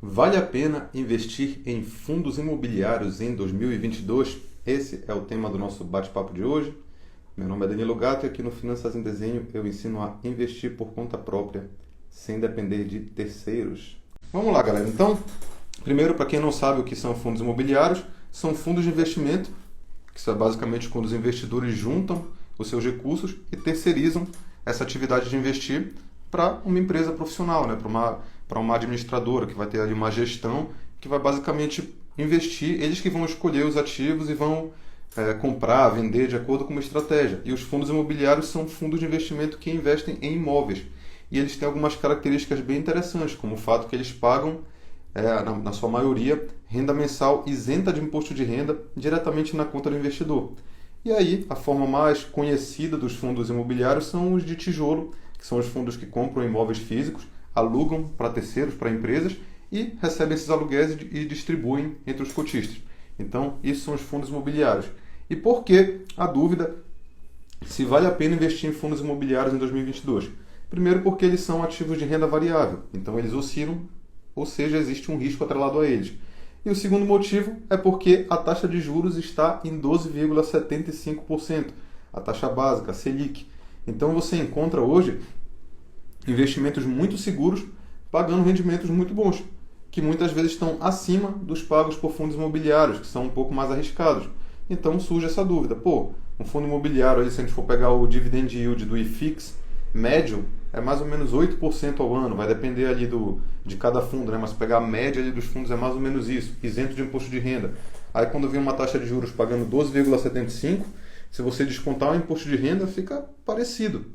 Vale a pena investir em fundos imobiliários em 2022? Esse é o tema do nosso bate-papo de hoje. Meu nome é Danilo Gato e aqui no Finanças em Desenho eu ensino a investir por conta própria, sem depender de terceiros. Vamos lá, galera. Então, primeiro, para quem não sabe o que são fundos imobiliários, são fundos de investimento, que são basicamente quando os investidores juntam os seus recursos e terceirizam essa atividade de investir para uma empresa profissional, né? Para uma administradora que vai ter ali uma gestão que vai basicamente investir, eles que vão escolher os ativos e vão comprar, vender de acordo com uma estratégia. E os fundos imobiliários são fundos de investimento que investem em imóveis. E eles têm algumas características bem interessantes, como o fato que eles pagam, na sua maioria, renda mensal isenta de imposto de renda diretamente na conta do investidor. E aí, a forma mais conhecida dos fundos imobiliários são os de tijolo, que são os fundos que compram imóveis físicos, alugam para terceiros, para empresas, e recebem esses aluguéis e distribuem entre os cotistas. Então, isso são os fundos imobiliários. E por que a dúvida se vale a pena investir em fundos imobiliários em 2022? Primeiro, porque eles são ativos de renda variável, então eles oscilam, ou seja, existe um risco atrelado a eles. E o segundo motivo é porque a taxa de juros está em 12,75%, a taxa básica, a Selic. Então você encontra hoje investimentos muito seguros, pagando rendimentos muito bons, que muitas vezes estão acima dos pagos por fundos imobiliários, que são um pouco mais arriscados. Então surge essa dúvida, um fundo imobiliário, se a gente for pegar o dividend yield do IFIX médio, é mais ou menos 8% ao ano, vai depender ali de cada fundo, né? Mas se pegar a média ali dos fundos é mais ou menos isso, isento de imposto de renda. Aí quando vem uma taxa de juros pagando 12,75%, se você descontar o imposto de renda, fica parecido.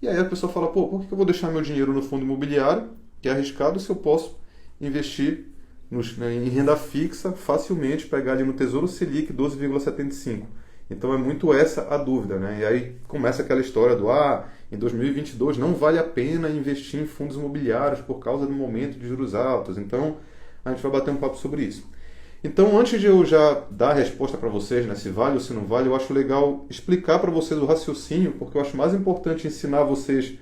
E aí a pessoa fala, por que eu vou deixar meu dinheiro no fundo imobiliário, que é arriscado, se eu posso investir em renda fixa facilmente, pegar ali no Tesouro Selic 12,75%. Então é muito essa a dúvida, né? E aí começa aquela história do em 2022 não vale a pena investir em fundos imobiliários por causa do momento de juros altos. Então a gente vai bater um papo sobre isso. Então, antes de eu já dar a resposta para vocês, né, se vale ou se não vale, eu acho legal explicar para vocês o raciocínio, porque eu acho mais importante ensinar vocês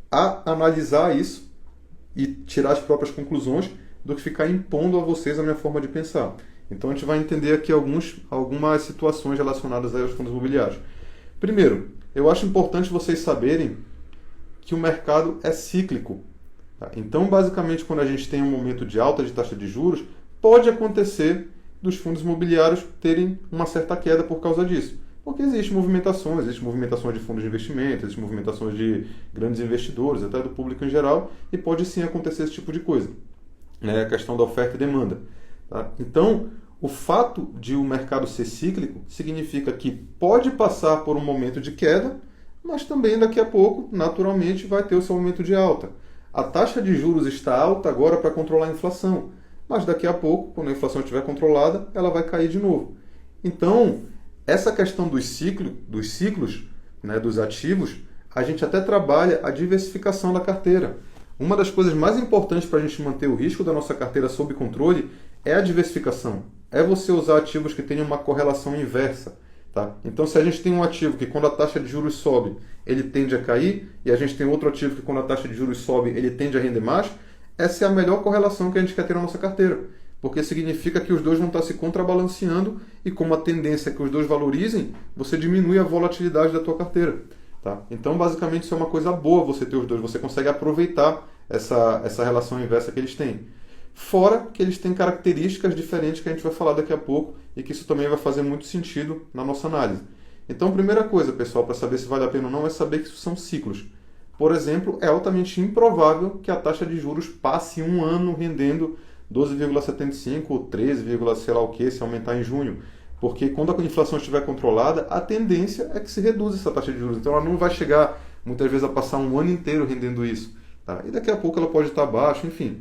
a analisar isso e tirar as próprias conclusões do que ficar impondo a vocês a minha forma de pensar. Então, a gente vai entender aqui algumas situações relacionadas aí aos fundos imobiliários. Primeiro, eu acho importante vocês saberem que o mercado é cíclico. Tá? Então, basicamente, quando a gente tem um momento de alta de taxa de juros, pode acontecer dos fundos imobiliários terem uma certa queda por causa disso. Porque existem movimentações de fundos de investimento, existem movimentações de grandes investidores, até do público em geral, e pode sim acontecer esse tipo de coisa. É a questão da oferta e demanda. Tá? Então, o fato de o mercado ser cíclico significa que pode passar por um momento de queda, mas também daqui a pouco, naturalmente, vai ter o seu momento de alta. A taxa de juros está alta agora para controlar a inflação, mas daqui a pouco, quando a inflação estiver controlada, ela vai cair de novo. Então, essa questão dos ciclos, né, dos ativos, a gente até trabalha a diversificação da carteira. Uma das coisas mais importantes para a gente manter o risco da nossa carteira sob controle é a diversificação. É você usar ativos que tenham uma correlação inversa. Tá? Então, se a gente tem um ativo que quando a taxa de juros sobe, ele tende a cair, e a gente tem outro ativo que quando a taxa de juros sobe, ele tende a render mais, essa é a melhor correlação que a gente quer ter na nossa carteira. Porque significa que os dois vão estar se contrabalanceando e como a tendência é que os dois valorizem, você diminui a volatilidade da tua carteira. Tá? Então, basicamente, isso é uma coisa boa você ter os dois. Você consegue aproveitar essa relação inversa que eles têm. Fora que eles têm características diferentes que a gente vai falar daqui a pouco e que isso também vai fazer muito sentido na nossa análise. Então, primeira coisa, pessoal, para saber se vale a pena ou não, é saber que isso são ciclos. Por exemplo, é altamente improvável que a taxa de juros passe um ano rendendo 12,75 ou 13, sei lá o que, se aumentar em junho. Porque quando a inflação estiver controlada, a tendência é que se reduza essa taxa de juros. Então ela não vai chegar, muitas vezes, a passar um ano inteiro rendendo isso. Tá? E daqui a pouco ela pode estar abaixo, enfim.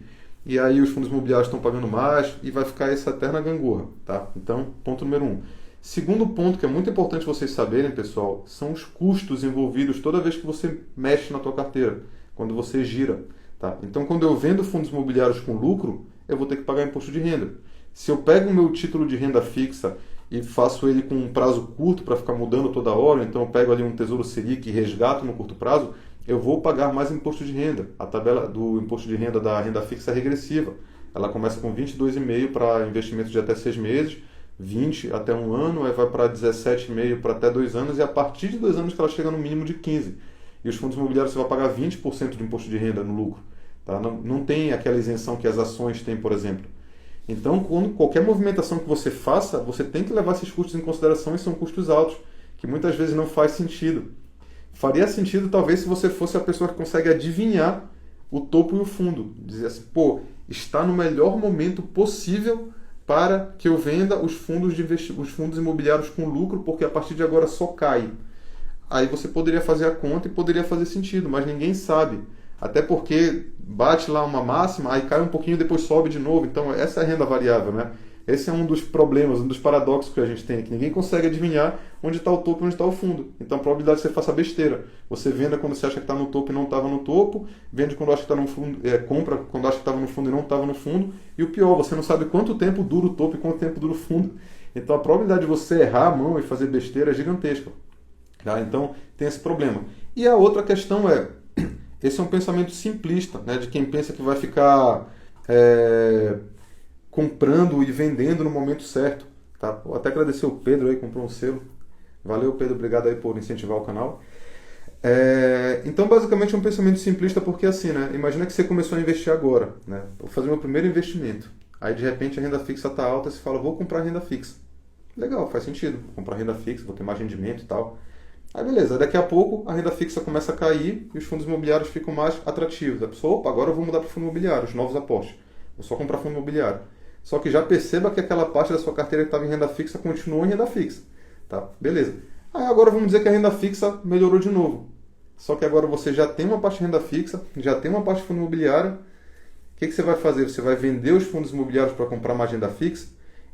E aí os fundos imobiliários estão pagando mais e vai ficar essa eterna gangorra. Tá? Então, ponto número 1. Segundo ponto que é muito importante vocês saberem, pessoal, são os custos envolvidos toda vez que você mexe na tua carteira, quando você gira. Tá? Então, quando eu vendo fundos imobiliários com lucro, eu vou ter que pagar imposto de renda. Se eu pego o meu título de renda fixa e faço ele com um prazo curto para ficar mudando toda hora, então eu pego ali um Tesouro Selic e resgato no curto prazo, eu vou pagar mais imposto de renda. A tabela do imposto de renda da renda fixa é regressiva. Ela começa com 22,5 para investimentos de até 6 meses, 20 até 1 ano, aí vai para 17,5 para até 2 anos, e a partir de 2 anos que ela chega no mínimo de 15. E os fundos imobiliários você vai pagar 20% de imposto de renda no lucro. Tá? Não tem aquela isenção que as ações têm, por exemplo. Então, qualquer movimentação que você faça, você tem que levar esses custos em consideração, e são custos altos, que muitas vezes não faz sentido. Faria sentido, talvez, se você fosse a pessoa que consegue adivinhar o topo e o fundo. Dizer assim, pô, está no melhor momento possível para que eu venda os fundos os fundos imobiliários com lucro, porque a partir de agora só cai. Aí você poderia fazer a conta e poderia fazer sentido, mas ninguém sabe. Até porque bate lá uma máxima, aí cai um pouquinho e depois sobe de novo. Então essa é a renda variável, né? Esse é um dos problemas, um dos paradoxos que a gente tem, que ninguém consegue adivinhar onde está o topo e onde está o fundo. Então a probabilidade de você faça besteira. Você venda quando você acha que está no topo e não estava no topo, vende quando acha que está no fundo, compra quando acha que estava no fundo e não estava no fundo. E o pior, você não sabe quanto tempo dura o topo e quanto tempo dura o fundo. Então a probabilidade de você errar a mão e fazer besteira é gigantesca. Tá? Então tem esse problema. E a outra questão é, esse é um pensamento simplista, né, de quem pensa que vai ficar comprando e vendendo no momento certo. Tá? Vou até agradecer o Pedro aí, comprou um selo. Valeu, Pedro, obrigado aí por incentivar o canal. Então, basicamente, é um pensamento simplista porque assim, né? Imagina que você começou a investir agora, né? Vou fazer meu primeiro investimento. Aí, de repente, a renda fixa está alta e você fala, vou comprar renda fixa. Legal, faz sentido. Vou comprar renda fixa, vou ter mais rendimento e tal. Aí, beleza. Daqui a pouco, a renda fixa começa a cair e os fundos imobiliários ficam mais atrativos. A pessoa, opa, agora eu vou mudar para o fundo imobiliário, os novos aportes. Vou só comprar fundo imobiliário. Só que já perceba que aquela parte da sua carteira que estava em renda fixa continuou em renda fixa. Tá? Beleza. Aí agora vamos dizer que a renda fixa melhorou de novo. Só que agora você já tem uma parte de renda fixa, já tem uma parte de fundo imobiliário. O que você vai fazer? Você vai vender os fundos imobiliários para comprar mais renda fixa?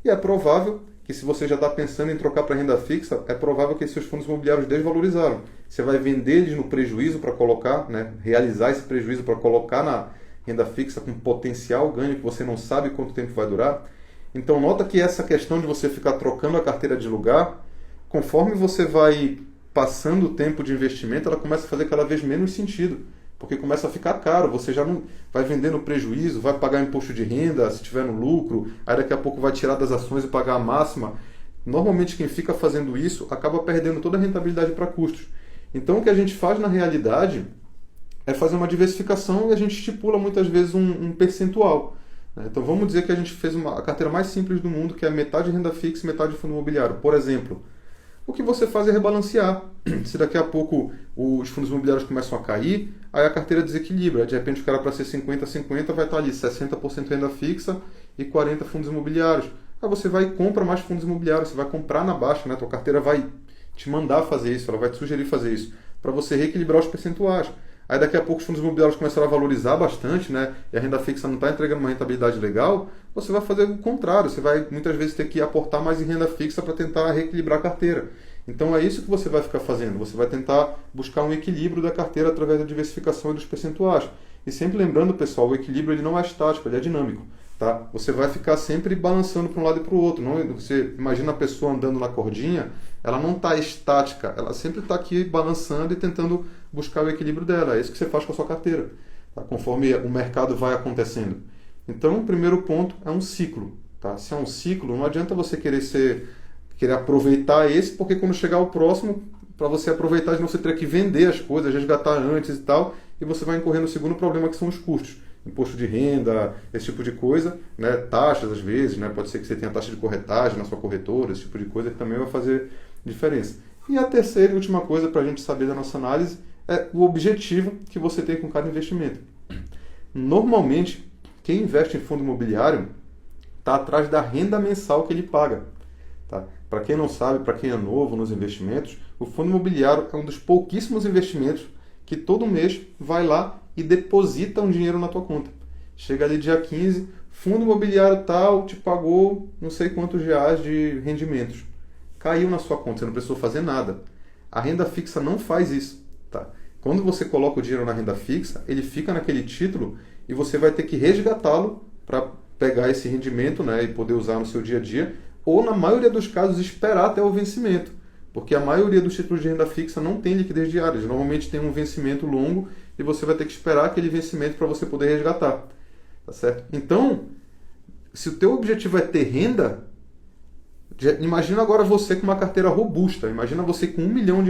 E é provável que, se você já está pensando em trocar para renda fixa, é provável que esses seus fundos imobiliários desvalorizaram. Você vai vender eles no prejuízo para colocar, né, realizar esse prejuízo para colocar na renda fixa com potencial ganho que você não sabe quanto tempo vai durar. Então nota que essa questão de você ficar trocando a carteira de lugar, conforme você vai passando o tempo de investimento, ela começa a fazer cada vez menos sentido, porque começa a ficar caro, você já não vai vender no prejuízo, vai pagar imposto de renda se tiver no lucro, aí daqui a pouco vai tirar das ações e pagar a máxima. Normalmente quem fica fazendo isso acaba perdendo toda a rentabilidade para custos. Então o que a gente faz na realidade é fazer uma diversificação e a gente estipula muitas vezes um percentual. Então vamos dizer que a gente fez a carteira mais simples do mundo, que é metade renda fixa e metade fundo imobiliário. Por exemplo, o que você faz é rebalancear. Se daqui a pouco os fundos imobiliários começam a cair, aí a carteira desequilibra. De repente o cara, para ser 50-50, vai estar ali 60% renda fixa e 40% fundos imobiliários. Aí você vai e compra mais fundos imobiliários, você vai comprar na baixa, né? Tua carteira vai te mandar fazer isso, ela vai te sugerir fazer isso, para você reequilibrar os percentuais. Aí daqui a pouco os fundos imobiliários começaram a valorizar bastante, né? E a renda fixa não está entregando uma rentabilidade legal, você vai fazer o contrário, você vai muitas vezes ter que aportar mais em renda fixa para tentar reequilibrar a carteira. Então é isso que você vai ficar fazendo, você vai tentar buscar um equilíbrio da carteira através da diversificação e dos percentuais. E sempre lembrando, pessoal, o equilíbrio ele não é estático, ele é dinâmico. Tá? Você vai ficar sempre balançando para um lado e para o outro. Não, você imagina a pessoa andando na cordinha, ela não está estática, ela sempre está aqui balançando e tentando buscar o equilíbrio dela. É isso que você faz com a sua carteira, tá? Conforme o mercado vai acontecendo. Então, o primeiro ponto é um ciclo. Tá? Se é um ciclo, não adianta você querer aproveitar esse, porque quando chegar o próximo, para você aproveitar, você ter que vender as coisas, resgatar antes e tal, e você vai incorrer no segundo problema, que são os custos. Imposto de renda, esse tipo de coisa, né? Taxas às vezes, né? Pode ser que você tenha taxa de corretagem na sua corretora, esse tipo de coisa que também vai fazer diferença. E a terceira e última coisa para a gente saber da nossa análise é o objetivo que você tem com cada investimento. Normalmente, quem investe em fundo imobiliário está atrás da renda mensal que ele paga. Tá? Para quem não sabe, para quem é novo nos investimentos, o fundo imobiliário é um dos pouquíssimos investimentos que todo mês vai lá e deposita um dinheiro na tua conta. Chega ali dia 15, fundo imobiliário tal te pagou não sei quantos reais de rendimentos. Caiu na sua conta, você não precisou fazer nada. A renda fixa não faz isso. Tá? Quando você coloca o dinheiro na renda fixa, ele fica naquele título e você vai ter que resgatá-lo para pegar esse rendimento, né, e poder usar no seu dia a dia, ou na maioria dos casos esperar até o vencimento. Porque a maioria dos títulos de renda fixa não tem liquidez diária. Normalmente tem um vencimento longo e você vai ter que esperar aquele vencimento para você poder resgatar. Tá certo? Então, se o teu objetivo é ter renda, imagina agora você com uma carteira robusta. Imagina você com R$ 1 milhão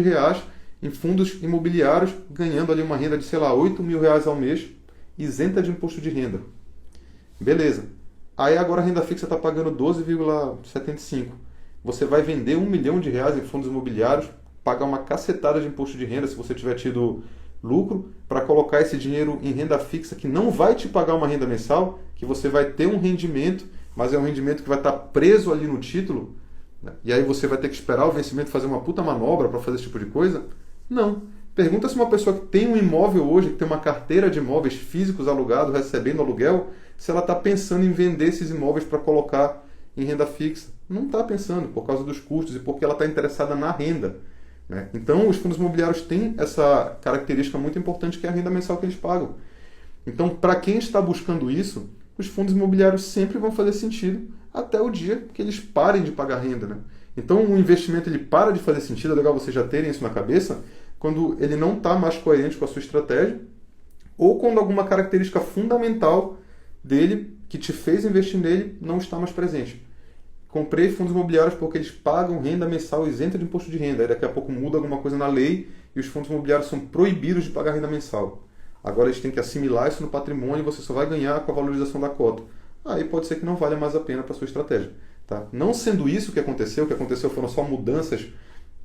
em fundos imobiliários, ganhando ali uma renda de, sei lá, R$ 8.000 ao mês, isenta de imposto de renda. Beleza. Aí agora a renda fixa está pagando 12,75. Você vai vender R$ 1 milhão em fundos imobiliários, pagar uma cacetada de imposto de renda se você tiver tido lucro, para colocar esse dinheiro em renda fixa que não vai te pagar uma renda mensal, que você vai ter um rendimento, mas é um rendimento que vai estar preso ali no título, né? E aí você vai ter que esperar o vencimento, fazer uma puta manobra para fazer esse tipo de coisa? Não. Pergunta se uma pessoa que tem um imóvel hoje, que tem uma carteira de imóveis físicos alugados, recebendo aluguel, se ela está pensando em vender esses imóveis para colocar em renda fixa. Não está pensando, por causa dos custos e porque ela está interessada na renda, né? Então, os fundos imobiliários têm essa característica muito importante, que é a renda mensal que eles pagam. Então, para quem está buscando isso, os fundos imobiliários sempre vão fazer sentido até o dia que eles parem de pagar renda, né? Então, o investimento ele para de fazer sentido, é legal vocês já terem isso na cabeça, quando ele não está mais coerente com a sua estratégia, ou quando alguma característica fundamental dele, que te fez investir nele, não está mais presente. Comprei fundos imobiliários porque eles pagam renda mensal isenta de imposto de renda. Aí daqui a pouco muda alguma coisa na lei e os fundos imobiliários são proibidos de pagar renda mensal. Agora eles têm que assimilar isso no patrimônio e você só vai ganhar com a valorização da cota. Aí pode ser que não valha mais a pena para a sua estratégia. Tá? Não sendo isso o que aconteceu foram só mudanças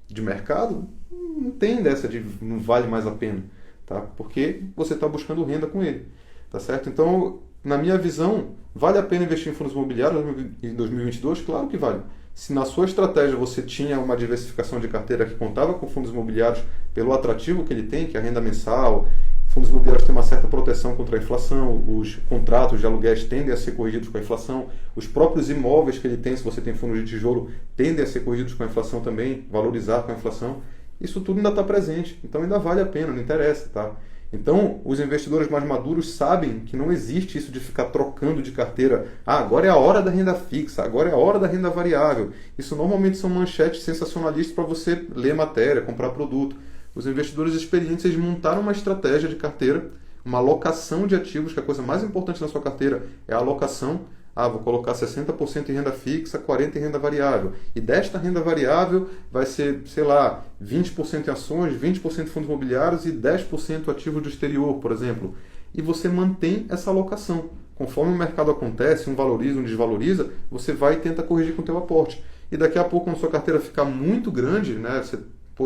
de mercado, não tem dessa de não vale mais a pena. Tá? Porque você está buscando renda com ele. Tá certo? Então, na minha visão, vale a pena investir em fundos imobiliários em 2022? Claro que vale. Se na sua estratégia você tinha uma diversificação de carteira que contava com fundos imobiliários pelo atrativo que ele tem, que é a renda mensal, fundos imobiliários têm uma certa proteção contra a inflação, os contratos de aluguéis tendem a ser corrigidos com a inflação, os próprios imóveis que ele tem, se você tem fundos de tijolo, tendem a ser corrigidos com a inflação também, valorizar com a inflação. Isso tudo ainda está presente, então ainda vale a pena, não interessa, tá? Então, os investidores mais maduros sabem que não existe isso de ficar trocando de carteira. Ah, agora é a hora da renda fixa, agora é a hora da renda variável. Isso normalmente são manchetes sensacionalistas para você ler matéria, comprar produto. Os investidores experientes, eles montaram uma estratégia de carteira, uma alocação de ativos, que a coisa mais importante na sua carteira é a alocação. Ah, vou colocar 60% em renda fixa, 40% em renda variável. E desta renda variável vai ser, sei lá, 20% em ações, 20% em fundos imobiliários e 10% ativos do exterior, por exemplo. E você mantém essa alocação. Conforme o mercado acontece, um valoriza, um desvaloriza, você vai e tenta corrigir com o teu aporte. E daqui a pouco, quando a sua carteira ficar muito grande, né, você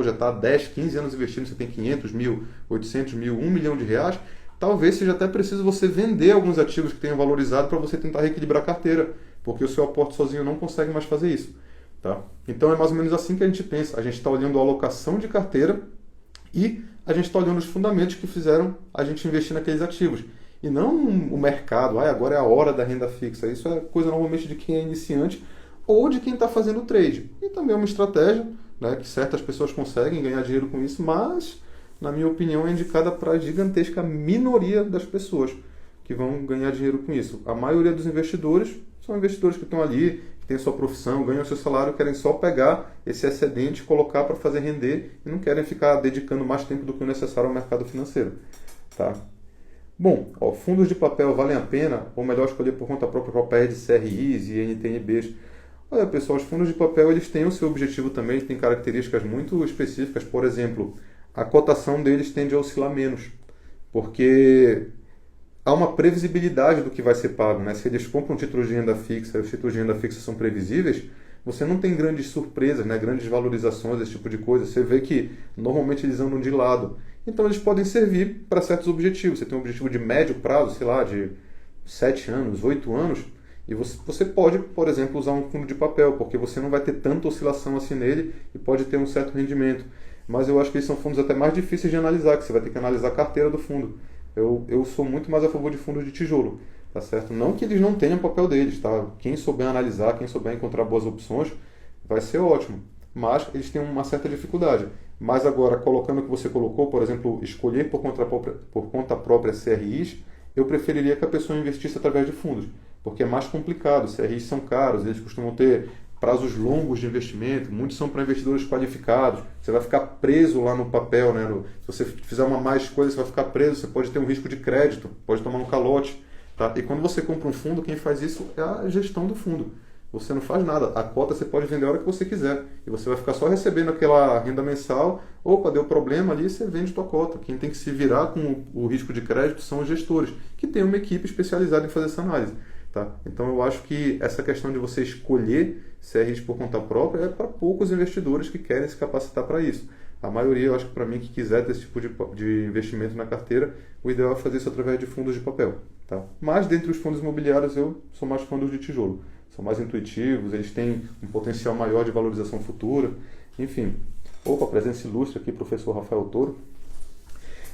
já está há 10, 15 anos investindo, você tem 500 mil, 800 mil, 1 milhão de reais, talvez seja até preciso você vender alguns ativos que tenham valorizado para você tentar reequilibrar a carteira, porque o seu aporte sozinho não consegue mais fazer isso. Tá? Então é mais ou menos assim que a gente pensa. A gente está olhando a alocação de carteira e a gente está olhando os fundamentos que fizeram a gente investir naqueles ativos. E não o mercado, agora é a hora da renda fixa. Isso é coisa normalmente de quem é iniciante ou de quem está fazendo trade. E também é uma estratégia, né, que certas pessoas conseguem ganhar dinheiro com isso, mas na minha opinião, é indicada para a gigantesca minoria das pessoas que vão ganhar dinheiro com isso. A maioria dos investidores são investidores que estão ali, que têm sua profissão, ganham seu salário, querem só pegar esse excedente, colocar para fazer render e não querem ficar dedicando mais tempo do que o necessário ao mercado financeiro. Tá? Bom, fundos de papel valem a pena, ou melhor escolher por conta própria papéis de CRIs e NTNBs. Olha, pessoal, os fundos de papel eles têm o seu objetivo também, têm características muito específicas. Por exemplo, a cotação deles tende a oscilar menos, porque há uma previsibilidade do que vai ser pago, né? Se eles compram títulos de renda fixa e os títulos de renda fixa são previsíveis, você não tem grandes surpresas, né? Grandes valorizações, esse tipo de coisa. Você vê que normalmente eles andam de lado. Então eles podem servir para certos objetivos. Você tem um objetivo de médio prazo, sei lá, de 7 anos, 8 anos, e você pode, por exemplo, usar um fundo de papel, porque você não vai ter tanta oscilação assim nele e pode ter um certo rendimento. Mas eu acho que eles são fundos até mais difíceis de analisar, que você vai ter que analisar a carteira do fundo. Eu sou muito mais a favor de fundos de tijolo, tá certo? Não que eles não tenham papel deles, tá? Quem souber analisar, quem souber encontrar boas opções, vai ser ótimo. Mas eles têm uma certa dificuldade. Mas agora, colocando o que você colocou, por exemplo, escolher por conta própria CRIs, eu preferiria que a pessoa investisse através de fundos, porque é mais complicado. CRIs são caros, eles costumam ter prazos longos de investimento, muitos são para investidores qualificados, você vai ficar preso lá no papel, né? Se você fizer uma mais coisa, você vai ficar preso, você pode ter um risco de crédito, pode tomar um calote. Tá? E quando você compra um fundo, quem faz isso é a gestão do fundo. Você não faz nada. A cota você pode vender a hora que você quiser. E você vai ficar só recebendo aquela renda mensal. Opa, deu problema ali, você vende tua cota. Quem tem que se virar com o risco de crédito são os gestores, que tem uma equipe especializada em fazer essa análise. Tá? Então eu acho que essa questão de você escolher CRIs por conta própria é para poucos investidores que querem se capacitar para isso. A maioria, eu acho que para mim que quiser ter esse tipo de investimento na carteira, o ideal é fazer isso através de fundos de papel. Tá? Mas dentre os fundos imobiliários eu sou mais fã dos de tijolo. São mais intuitivos, eles têm um potencial maior de valorização futura. Enfim, opa, presença ilustre aqui, professor Rafael Toro.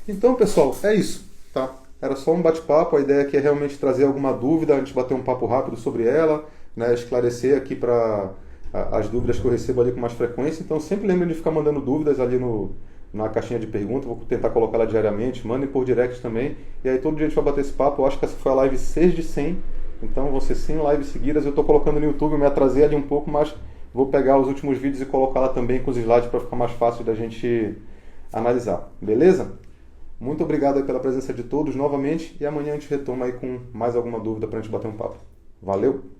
Então, pessoal, é isso. Tá? Era só um bate-papo, a ideia aqui é realmente trazer alguma dúvida, a gente bater um papo rápido sobre ela, né, esclarecer aqui para as dúvidas que eu recebo ali com mais frequência. Então, sempre lembrem de ficar mandando dúvidas ali na caixinha de perguntas, vou tentar colocar lá diariamente, mandem por direct também, e aí todo dia a gente vai bater esse papo. Eu acho que essa foi a live 6 de 100, então vão ser 100 lives seguidas. Eu estou colocando no YouTube, eu me atrasei ali um pouco, mas vou pegar os últimos vídeos e colocar lá também com os slides para ficar mais fácil da gente analisar, beleza? Muito obrigado aí pela presença de todos novamente, e amanhã a gente retoma aí com mais alguma dúvida para a gente bater um papo. Valeu!